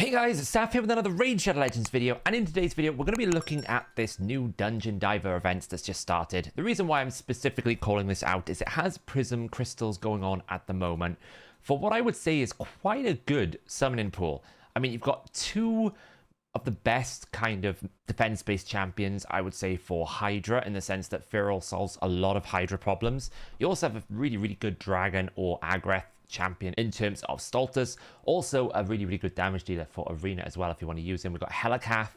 Hey guys, it's Saf here with another Raid Shadow Legends video, and in today's video we're going to be looking at this new Dungeon Diver event that's just started. The reason why I'm specifically calling this out is it has Prism Crystals going on at the moment for what I would say is quite a good summoning pool. I mean, you've got two of the best kind of defense-based champions, I would say, for Hydra, in the sense that Firrol solves a lot of Hydra problems. You also have a really good Dragon or Agreth champion in terms of Stultus. Also a really good damage dealer for Arena as well if you want to use him. We've got Helikath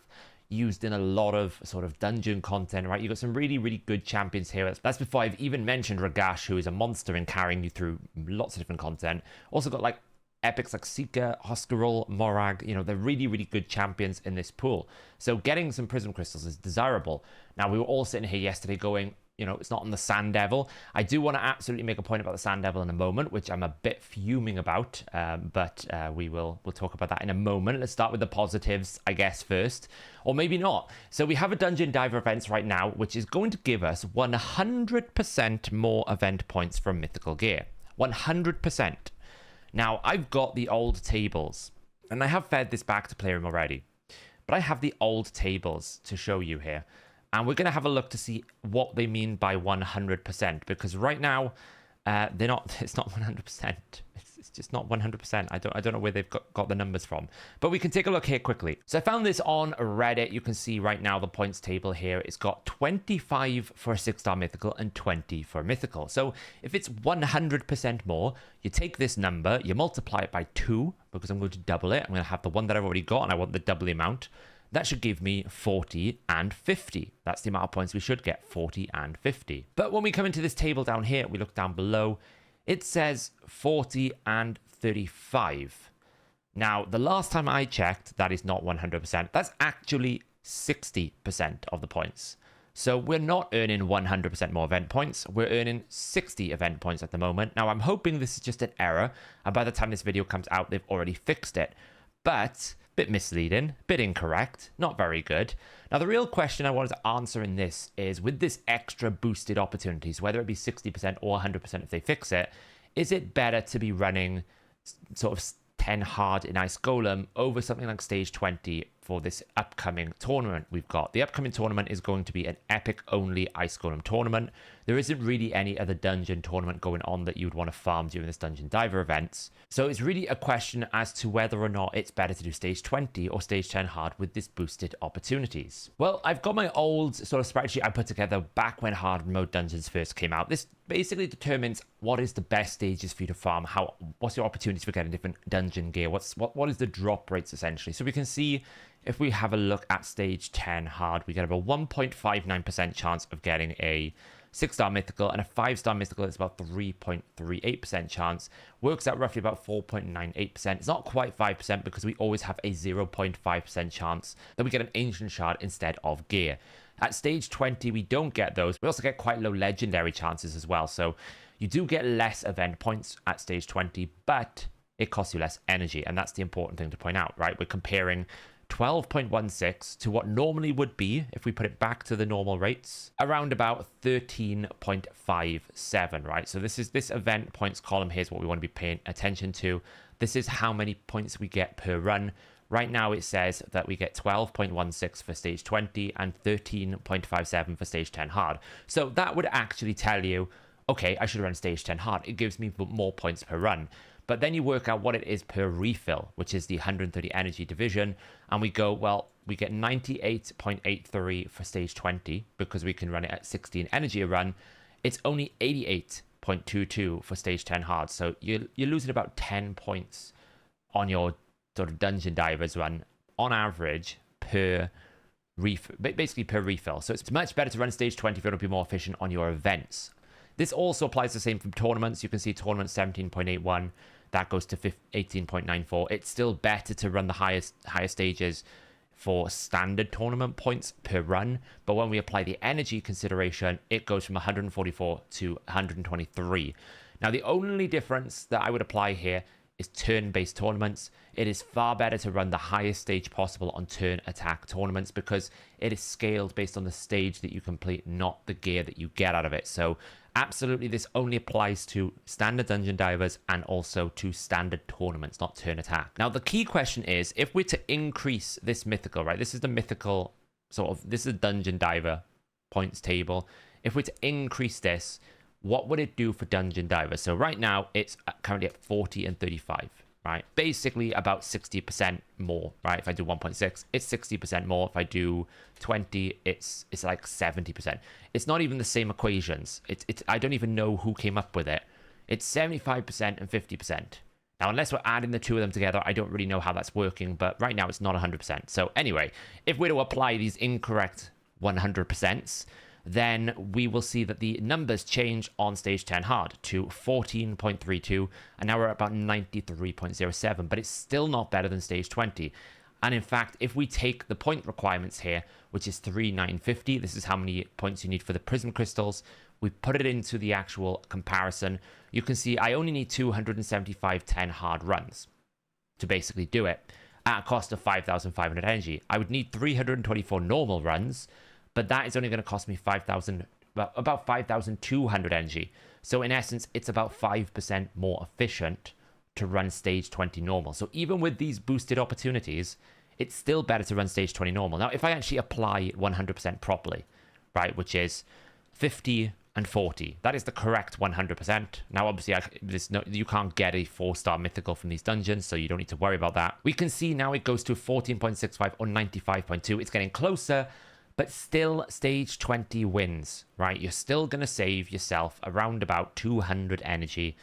used in a lot of sort of dungeon content, right? You've got some really good champions here. That's before I've even mentioned Ragash, who is a monster in carrying you through lots of different content. Also got like epics like Seeker, Hoskarol, Morag. You know, they're really good champions in this pool. So getting some Prism Crystals is desirable. Now, we were all sitting here yesterday going, you know, it's not on the Sand Devil. I do want to absolutely make a point about the Sand Devil in a moment, which I'm a bit fuming about, but we'll talk about that in a moment. Let's start with the positives, I guess, first, or maybe not. So we have a Dungeon Diver events right now, which is going to give us 100% more event points from mythical gear. 100%. Now, I've got the old tables, and I have fed this back to Playroom already, but I have the old tables to show you here. And we're going to have a look to see what they mean by 100%, because right now, it's not 100%. It's just not 100%. I don't know where they've got the numbers from. But we can take a look here quickly. So I found this on Reddit. You can see right now the points table here. It's got 25 for a 6-star mythical and 20 for a mythical. So if it's 100% more, you take this number, you multiply it by 2, because I'm going to double it. I'm going to have the one that I've already got, and I want the double the amount. That should give me 40 and 50. That's the amount of points we should get, 40 and 50. But when we come into this table down here, we look down below, it says 40 and 35. Now, the last time I checked, that is not 100%. That's actually 60% of the points. So we're not earning 100% more event points. We're earning 60 event points at the moment. Now, I'm hoping this is just an error, and by the time this video comes out, they've already fixed it. But bit misleading, bit incorrect, not very good. Now, the real question I wanted to answer in this is, with this extra boosted opportunities, whether it be 60% or 100% if they fix it, is it better to be running sort of 10 hard in Ice Golem over something like stage 20 for this upcoming tournament we've got? The upcoming tournament is going to be an Epic Only Ice Golem tournament. There isn't really any other dungeon tournament going on that you would want to farm during this Dungeon Diver events. So it's really a question as to whether or not it's better to do stage 20 or stage 10 hard with this boosted opportunities. Well, I've got my old sort of spreadsheet I put together back when hard mode dungeons first came out. This basically determines what is the best stages for you to farm, what's your opportunities for getting different dungeon gear, what is the drop rates essentially. So we can see, if we have a look at stage 10 hard, we get about 1.59% chance of getting a 6-star mythical, and a 5-star mythical is about 3.38% chance. Works out roughly about 4.98%. It's not quite 5% because we always have a 0.5% chance that we get an ancient shard instead of gear. At stage 20, we don't get those. We also get quite low legendary chances as well. So you do get less event points at stage 20, but it costs you less energy. And that's the important thing to point out, right? We're comparing 12.16 to what normally would be, if we put it back to the normal rates, around about 13.57, right? So this event points column. Here's what we want to be paying attention to. This is how many points we get per run. Right now it says that we get 12.16 for stage 20 and 13.57 for stage 10 hard. So that would actually tell you, okay, I should run stage 10 hard. It gives me more points per run. But then you work out what it is per refill, which is the 130 energy division. And we go, well, we get 98.83 for stage 20 because we can run it at 16 energy a run. It's only 88.22 for stage 10 hard. So you're losing about 10 points on your sort of Dungeon Divers run on average per refill, basically per refill. So it's much better to run stage 20 if you want to be more efficient on your events. This also applies the same for tournaments. You can see tournament 17.81. That goes to 18.94. It's still better to run the highest stages for standard tournament points per run. But when we apply the energy consideration, it goes from 144 to 123. Now, the only difference that I would apply here is turn-based tournaments. It is far better to run the highest stage possible on turn attack tournaments because it is scaled based on the stage that you complete, not the gear that you get out of it. So Absolutely, this only applies to standard dungeon divers and also to standard tournaments, not turn attack. Now, the key question is, if we're to increase this mythical, right? This is the mythical this is a dungeon diver points table. If we're to increase this, what would it do for dungeon divers? So right now, it's currently at 40 and 35. Right, basically about 60% more, right? If I do 1.6, it's 60% more. If I do 20, it's like 70%. It's not even the same equations. It's I don't even know who came up with it. It's 75% and 50%. Now, unless we're adding the two of them together, I don't really know how that's working, but right now it's not 100%. So anyway, if we're to apply these incorrect 100%, then we will see that the numbers change on stage 10 hard to 14.32, and now we're at about 93.07, but it's still not better than stage 20. And in fact, if we take the point requirements here, which is 3,950, this is how many points you need for the Prism Crystals, we put it into the actual comparison, you can see I only need 275 10 hard runs to basically do it at a cost of 5,500 energy. I would need 324 normal runs, but that is only going to cost me about 5,200 energy. So in essence, it's about 5% more efficient to run stage 20 normal. So even with these boosted opportunities, it's still better to run stage 20 normal. Now, if I actually apply 100% properly, right, which is 50 and 40, that is the correct 100%. Now, obviously, you can't get a 4-star mythical from these dungeons, so you don't need to worry about that. We can see now it goes to 14.65 or 95.2. It's getting closer, but still stage 20 wins, right? You're still going to save yourself around about 200 energy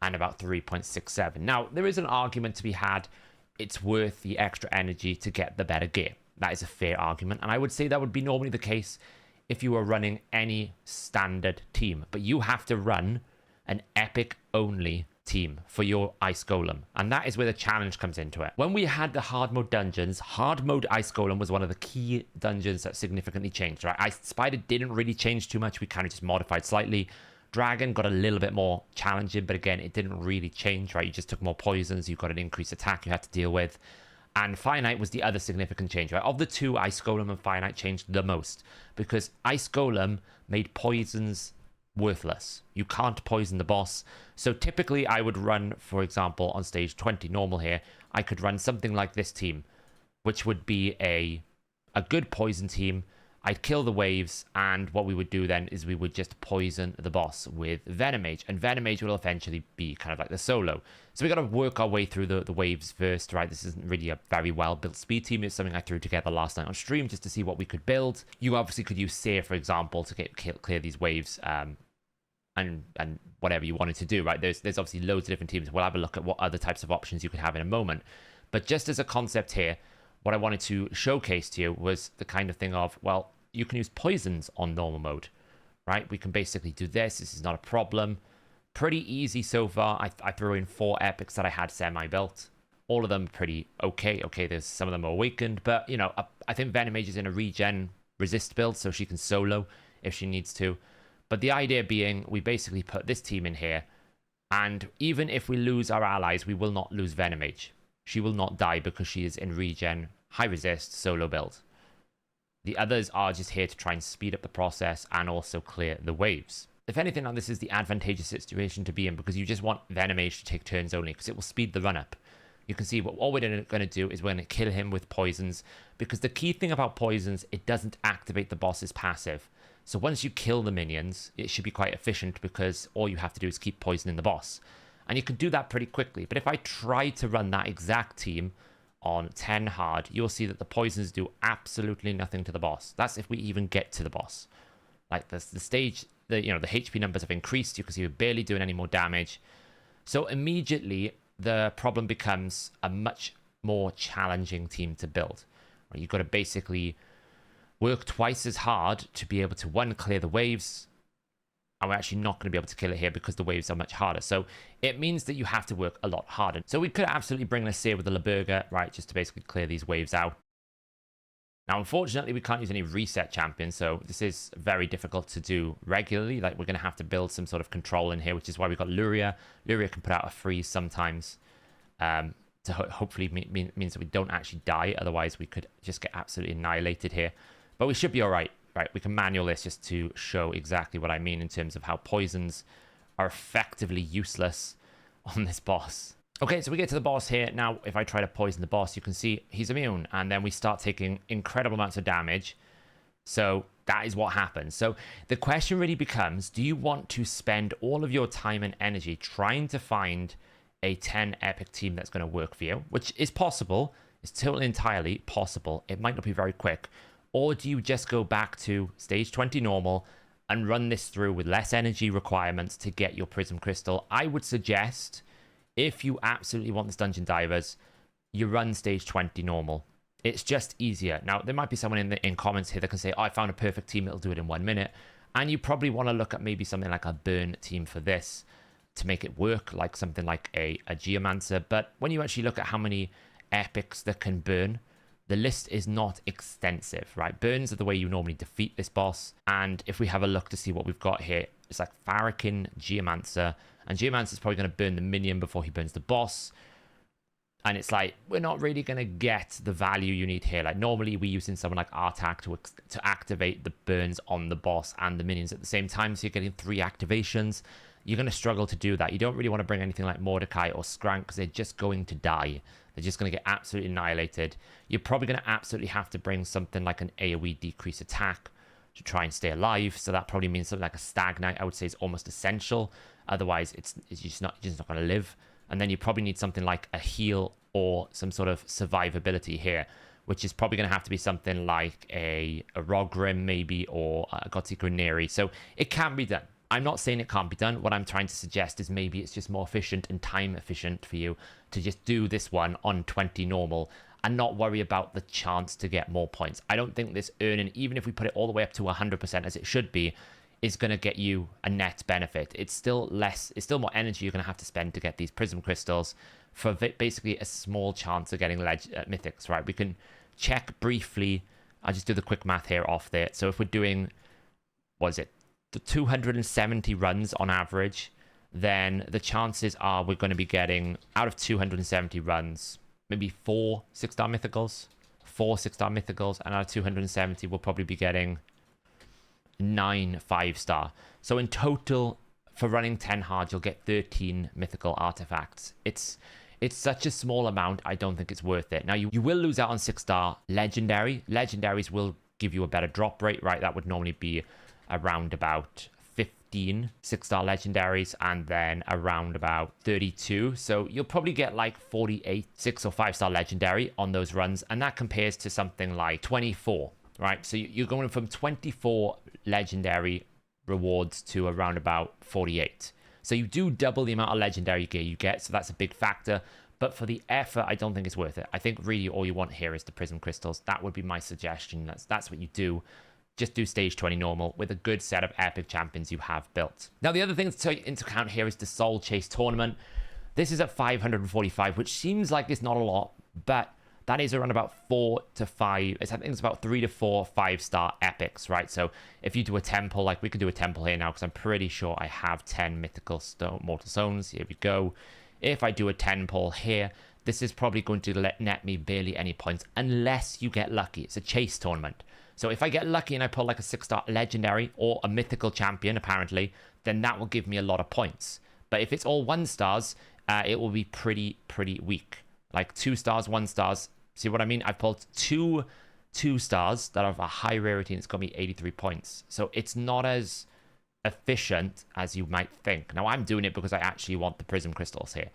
and about 3.67. Now, there is an argument to be had. It's worth the extra energy to get the better gear. That is a fair argument. And I would say that would be normally the case if you were running any standard team. But you have to run an Epic Only team for your Ice Golem, and that is where the challenge comes into it. When we had the hard mode dungeons, hard mode Ice Golem was one of the key dungeons that significantly changed, right? Ice Spider didn't really change too much. We kind of just modified slightly. Dragon got a little bit more challenging, but again, it didn't really change, right? You just took more poisons, you got an increased attack you had to deal with. And Finite was the other significant change, right? Of the two, Ice Golem and Finite changed the most, because Ice Golem made poisons worthless. You can't poison the boss. So typically I would run, for example, on stage 20 normal here, I could run something like this team, which would be a good poison team. I'd kill the waves, and what we would do then is we would just poison the boss with Venomage, and Venomage will eventually be kind of like the solo. So we got to work our way through the waves first, right? This isn't really a very well built speed team. It's something I threw together last night on stream just to see what we could build. You obviously could use Seer, for example, to clear these waves, and whatever you wanted to do, right? There's obviously loads of different teams. We'll have a look at what other types of options you could have in a moment. But just as a concept here, what I wanted to showcase to you was the kind of thing of, well, you can use poisons on normal mode, right? We can basically do this. This is not a problem. Pretty easy so far. I threw in 4 epics that I had semi-built. All of them pretty okay. Okay, there's some of them are awakened, but, you know, I think Venomage is in a regen resist build, so she can solo if she needs to. But the idea being, we basically put this team in here, and even if we lose our allies, we will not lose Venomage. She will not die because she is in regen, high resist, solo build. The others are just here to try and speed up the process and also clear the waves. If anything, now this is the advantageous situation to be in, because you just want Venomage to take turns only, because it will speed the run up. You can see what all we're going to do is we're going to kill him with poisons, because the key thing about poisons, it doesn't activate the boss's passive. So once you kill the minions, it should be quite efficient, because all you have to do is keep poisoning the boss. And you can do that pretty quickly. But if I try to run that exact team on 10 hard, you'll see that the poisons do absolutely nothing to the boss. That's if we even get to the boss. Like the stage, the HP numbers have increased. You can see we're barely doing any more damage. So immediately the problem becomes a much more challenging team to build. You've got to basically work twice as hard to be able to, one, clear the waves. And we're actually not going to be able to kill it here because the waves are much harder. So it means that you have to work a lot harder. So we could absolutely bring a Seer with the Laburga, right, just to basically clear these waves out. Now, unfortunately, we can't use any reset champions, so this is very difficult to do regularly. Like, we're going to have to build some sort of control in here, which is why we've got Luria. Luria can put out a freeze sometimes to hopefully means that we don't actually die. Otherwise, we could just get absolutely annihilated here. But we should be all right. right? We can manual this just to show exactly what I mean in terms of how poisons are effectively useless on this boss. Okay, so we get to the boss here. Now, if I try to poison the boss, you can see he's immune. And then we start taking incredible amounts of damage. So that is what happens. So the question really becomes, do you want to spend all of your time and energy trying to find a 10 epic team that's going to work for you, which is possible. It's totally entirely possible. It might not be very quick. Or do you just go back to stage 20 normal and run this through with less energy requirements to get your Prism Crystal? I would suggest, if you absolutely want this Dungeon Divers, you run stage 20 normal. It's just easier. Now, there might be someone in comments here that can say, oh, I found a perfect team, it'll do it in 1 minute. And you probably want to look at maybe something like a burn team for this to make it work, like something like a Geomancer. But when you actually look at how many epics that can burn, the list is not extensive, right? Burns are the way you normally defeat this boss. And if we have a look to see what we've got here, it's like Farrakhan, Geomancer. And Geomancer is probably going to burn the minion before he burns the boss. And it's like, we're not really going to get the value you need here. Like, normally we're using someone like Artak to activate the burns on the boss and the minions at the same time. So you're getting 3 activations. You're going to struggle to do that. You don't really want to bring anything like Mordecai or Skrank because they're just going to die. They're just going to get absolutely annihilated. You're probably going to absolutely have to bring something like an AoE decrease attack to try and stay alive. So that probably means something like a Stag Knight, I would say, is almost essential. Otherwise, it's just not going to live. And then you probably need something like a heal or some sort of survivability here, which is probably going to have to be something like a Rogrim maybe, or a Godseeker Neri. So it can be done. I'm not saying it can't be done. What I'm trying to suggest is maybe it's just more efficient and time efficient for you to just do this one on 20 normal and not worry about the chance to get more points. I don't think this earning, even if we put it all the way up to 100% as it should be, is going to get you a net benefit. It's still more energy you're going to have to spend to get these Prism Crystals for basically a small chance of getting mythics, right? We can check briefly. I'll just do the quick math here off there. So if we're doing, what is it, the 270 runs on average, then the chances are we're going to be getting, out of 270 runs, maybe 4 6-star mythicals, 4 6-star mythicals, and out of 270 we'll probably be getting 9 5-star. So in total, for running 10 hard, you'll get 13 mythical artifacts. It's such a small amount, I don't think it's worth it. Now, you will lose out on 6-star legendary. Legendaries will give you a better drop rate, right? That would normally be around about 15 6-star legendaries and then around about 32. So you'll probably get like 48 6 or 5-star legendary on those runs. And that compares to something like 24, right? So you're going from 24 legendary rewards to around about 48. So you do double the amount of legendary gear you get. So that's a big factor. But for the effort, I don't think it's worth it. I think really all you want here is the Prism Crystals. That would be my suggestion. That's what you do. Just do stage 20 normal with a good set of epic champions you have built. Now, the other thing to take into account here is the Soul Chase tournament. This is at 545, which seems like it's not a lot, but that is around about 4 to 5. I think it's about 3 to 4 5-star epics, right? So if you do a temple, like we could do a temple here now, because I'm pretty sure I have 10 mythical mortal stones. Here we go. If I do a temple here, this is probably going to net me barely any points unless you get lucky. It's a chase tournament. So if I get lucky and I pull like a 6-star legendary or a mythical champion, apparently, then that will give me a lot of points. But if it's all 1-stars, it will be pretty weak. Like 2-stars, 1-stars. See what I mean? I've pulled 2 2-stars that are of a high rarity and it's got me 83 points. So it's not as efficient as you might think. Now, I'm doing it because I actually want the Prism Crystals here.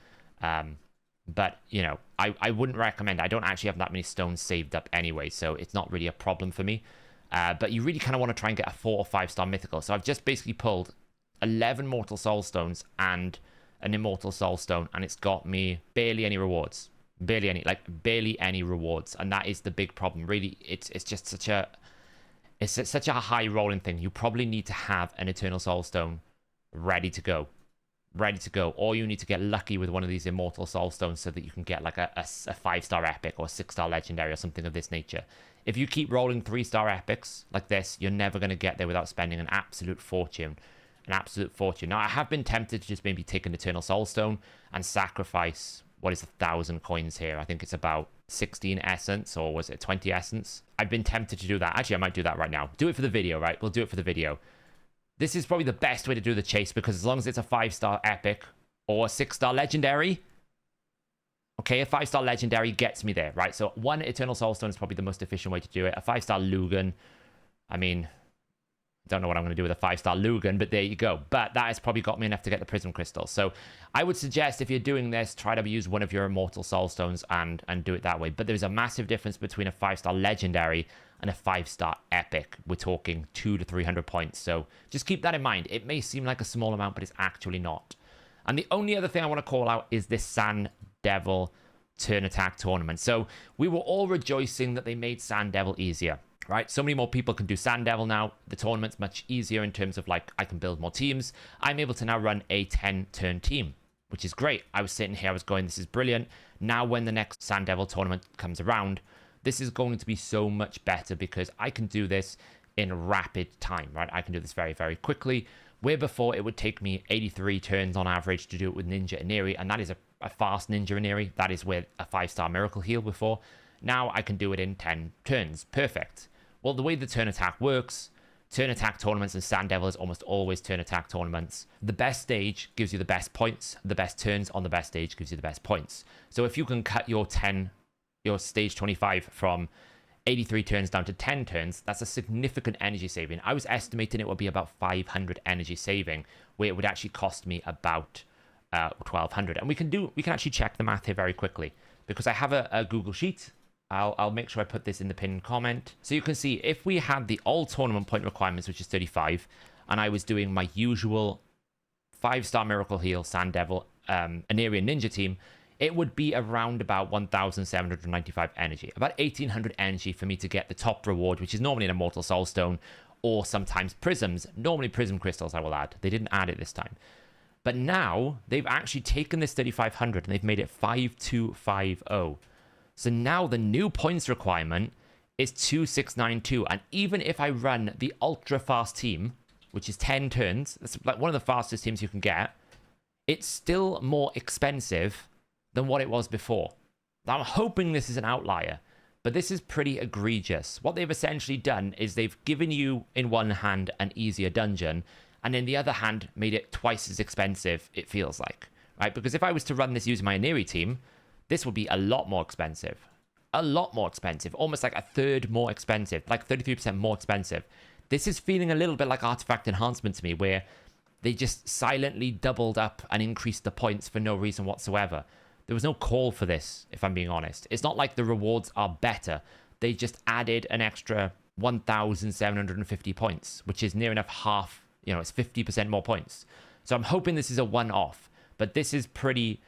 But, you know, I wouldn't recommend. I don't actually have that many stones saved up anyway, so it's not really a problem for me. But you really kind of want to try and get a 4 or 5-star mythical. So I've just basically pulled 11 Mortal Soul Stones and an Immortal Soul Stone, and it's got me barely any rewards. Barely any rewards. And that is the big problem. Really, it's just such a high rolling thing. You probably need to have an Eternal Soul Stone ready to go. Or you need to get lucky with one of these Immortal Soul Stones so that you can get like a 5-star epic or a 6-star legendary or something of this nature. If you keep rolling 3-star epics like this, you're never going to get there without spending an absolute fortune. Now, I have been tempted to just maybe take an Eternal Soul Stone and sacrifice, what is 1,000 coins here? I think it's about 16 essence, or was it 20 essence? I've been tempted to do that. Actually, I might do that right now. Do it for the video, right? We'll do it for the video. This is probably the best way to do the chase, because as long as it's a 5-star epic or a 6-star legendary, okay, a 5-star legendary gets me there, right? So 1 Eternal Soulstone is probably the most efficient way to do it. A 5-star Lugan, I mean, I don't know what I'm going to do with a 5-star Lugan, but there you go. But that has probably got me enough to get the Prism Crystals. So I would suggest, if you're doing this, try to use one of your Immortal Soulstones and do it that way. But there's a massive difference between a 5-star legendary and a 5-star epic. We're talking 200 to 300 points. So just keep that in mind. It may seem like a small amount, but it's actually not. And the only other thing I want to call out is this Sand Devil turn attack tournament. So we were all rejoicing that they made Sand Devil easier, right? So many more people can do Sand Devil now. The tournament's much easier in terms of, like, I can build more teams. I'm able to now run a 10-turn team, which is great. I was sitting here, I was going, this is brilliant. Now when the next Sand Devil tournament comes around, this is going to be so much better, because I can do this in rapid time, right? I can do this very, very quickly. Where before it would take me 83 turns on average to do it with Ninja Iniri, and that is a fast Ninja Iniri. That is with a 5-star Miracle Heal before. Now I can do it in 10 turns. Perfect. Well, the way the turn attack works, turn attack tournaments, and Sand Devil is almost always turn attack tournaments. The best stage gives you the best points. The best turns on the best stage gives you the best points. So if you can cut your stage 25 from 83 turns down to 10 turns, that's a significant energy saving. I was estimating it would be about 500 energy saving, where it would actually cost me about 1200. And we can actually check the math here very quickly, because I have a Google Sheet. I'll make sure I put this in the pinned comment. So you can see, if we had the all tournament point requirements, which is 35, and I was doing my usual 5-star Miracle Heal, Sand Devil, Anarian Ninja team, it would be around about 1,795 energy, about 1,800 energy for me to get the top reward, which is normally an Immortal Soulstone, or sometimes Prisms, normally Prism Crystals I will add. They didn't add it this time. But now, they've actually taken this 3,500 and they've made it 5,250. So now the new points requirement is 2,692, and even if I run the ultra fast team, which is 10 turns, that's like one of the fastest teams you can get, it's still more expensive than what it was before. Now, I'm hoping this is an outlier, but this is pretty egregious. What they've essentially done is they've given you, in one hand, an easier dungeon, and in the other hand, made it twice as expensive, it feels like, right? Because if I was to run this using my Iniri team, this would be a lot more expensive. A lot more expensive. Almost like a third more expensive. Like 33% more expensive. This is feeling a little bit like Artifact Enhancement to me, where they just silently doubled up and increased the points for no reason whatsoever. There was no call for this, if I'm being honest. It's not like the rewards are better. They just added an extra 1,750 points, which is near enough half, it's 50% more points. So I'm hoping this is a one-off, but this is pretty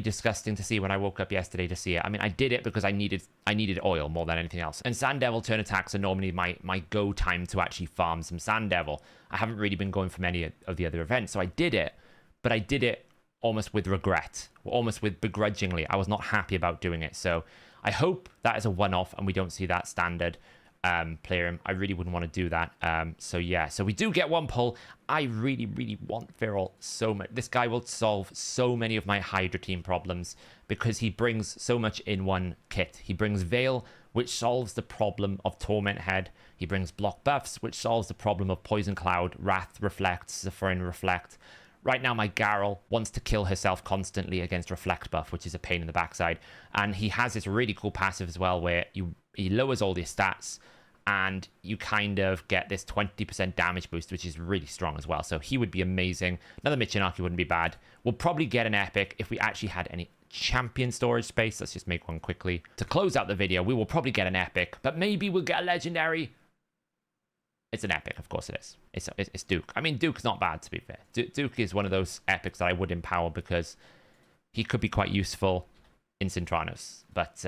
disgusting to see when I woke up yesterday to see it. I mean, I did it because I needed oil more than anything else. And Sand Devil turn attacks are normally my go time to actually farm some Sand Devil. I haven't really been going for many of the other events, so I did it, but I did it almost with regret, almost with begrudgingly. I was not happy about doing it. So I hope that is a one-off and we don't see that standard player. I really wouldn't want to do that. So yeah, so we do get one pull. I really want Firrol so much. This guy will solve so many of my Hydra team problems because he brings so much in one kit. He brings Veil, which solves the problem of Torment Head. He brings block buffs, which solves the problem of Poison Cloud, Wrath Reflect, Zephyrin Reflect. Right now, my Garl wants to kill herself constantly against Reflect buff, which is a pain in the backside. And he has this really cool passive as well, where he lowers all these stats, and you kind of get this 20% damage boost, which is really strong as well. So he would be amazing. Another Michinaki wouldn't be bad. We'll probably get an epic if we actually had any champion storage space. Let's just make one quickly. To close out the video, we will probably get an epic, but maybe we'll get a legendary. It's an epic, of course it is. It's Duke. I mean, Duke's not bad, to be fair. Duke is one of those epics that I would empower because he could be quite useful in Cintranos, but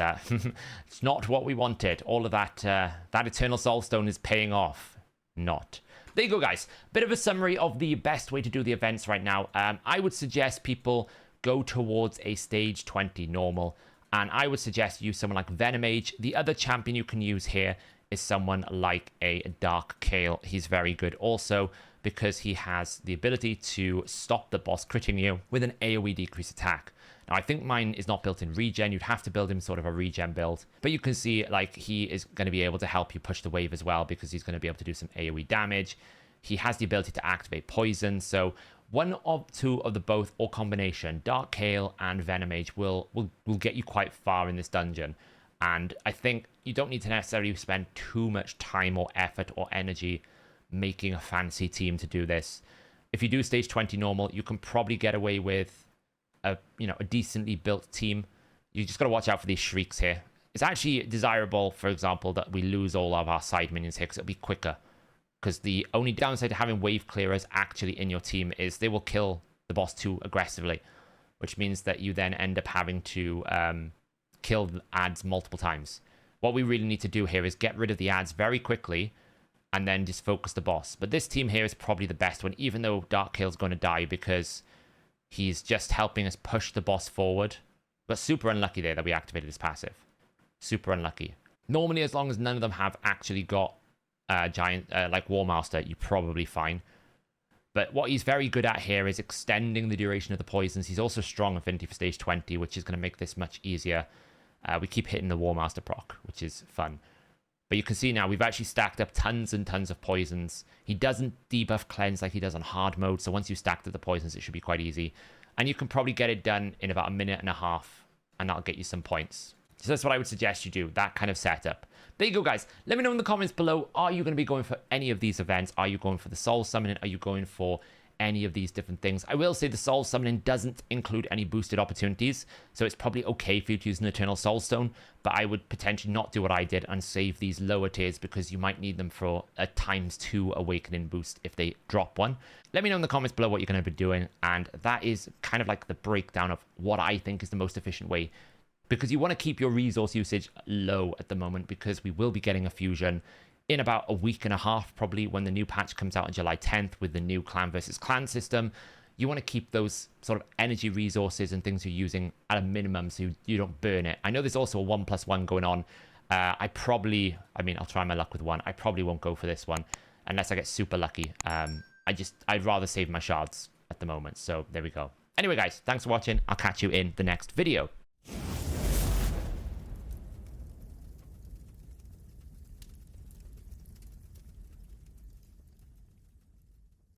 it's not what we wanted. All of that Eternal Soulstone is paying off. Not. There you go, guys. Bit of a summary of the best way to do the events right now. I would suggest people go towards a stage 20 normal, and I would suggest use someone like Venomage. The other champion you can use here is someone like a Dark Kale. He's very good also because he has the ability to stop the boss critting you with an AoE decrease attack. Now, I think mine is not built in regen. You'd have to build him sort of a regen build. But you can see, like, he is going to be able to help you push the wave as well because he's going to be able to do some AoE damage. He has the ability to activate poison. So one or two of the both or combination, Dark Kale and Venomage, will get you quite far in this dungeon. And I think you don't need to necessarily spend too much time or effort or energy making a fancy team to do this. If you do stage 20 normal, you can probably get away with a decently built team. You just got to watch out for these shrieks here. It's actually desirable, for example, that we lose all of our side minions here because it'll be quicker. Because the only downside to having wave clearers actually in your team is they will kill the boss too aggressively, which means that you then end up having to kill the ads multiple times. What we really need to do here is get rid of the ads very quickly and then just focus the boss. But this team here is probably the best one, even though Dark Kale's going to die because he's just helping us push the boss forward. But super unlucky there that we activated his passive. Super unlucky. Normally, as long as none of them have actually got giant, like War Master, you're probably fine. But what he's very good at here is extending the duration of the poisons. He's also strong affinity for stage 20, which is going to make this much easier. We keep hitting the War Master proc, which is fun. But you can see now we've actually stacked up tons and tons of poisons. He doesn't debuff cleanse like he does on hard mode. So once you've stacked up the poisons, it should be quite easy. And you can probably get it done in about a minute and a half. And that'll get you some points. So that's what I would suggest you do, that kind of setup. There you go, guys. Let me know in the comments below, are you going to be going for any of these events? Are you going for the soul summoning? Are you going for any of these different things? I will say the soul summoning doesn't include any boosted opportunities, so it's probably okay for you to use an Eternal Soul Stone, but I would potentially not do what I did and save these lower tiers because you might need them for a ×2 awakening boost if they drop one. Let me know in the comments below what you're going to be doing, and that is kind of like the breakdown of what I think is the most efficient way, because you want to keep your resource usage low at the moment because we will be getting a fusion in about a week and a half, probably, when the new patch comes out on July 10th with the new clan versus clan system. You want to keep those sort of energy resources and things you're using at a minimum so you don't burn it. I know there's also a 1+1 going on. I'll try my luck with one. I probably won't go for this one unless I get super lucky. I'd rather save my shards at the moment. So there we go. Anyway, guys, thanks for watching. I'll catch you in the next video.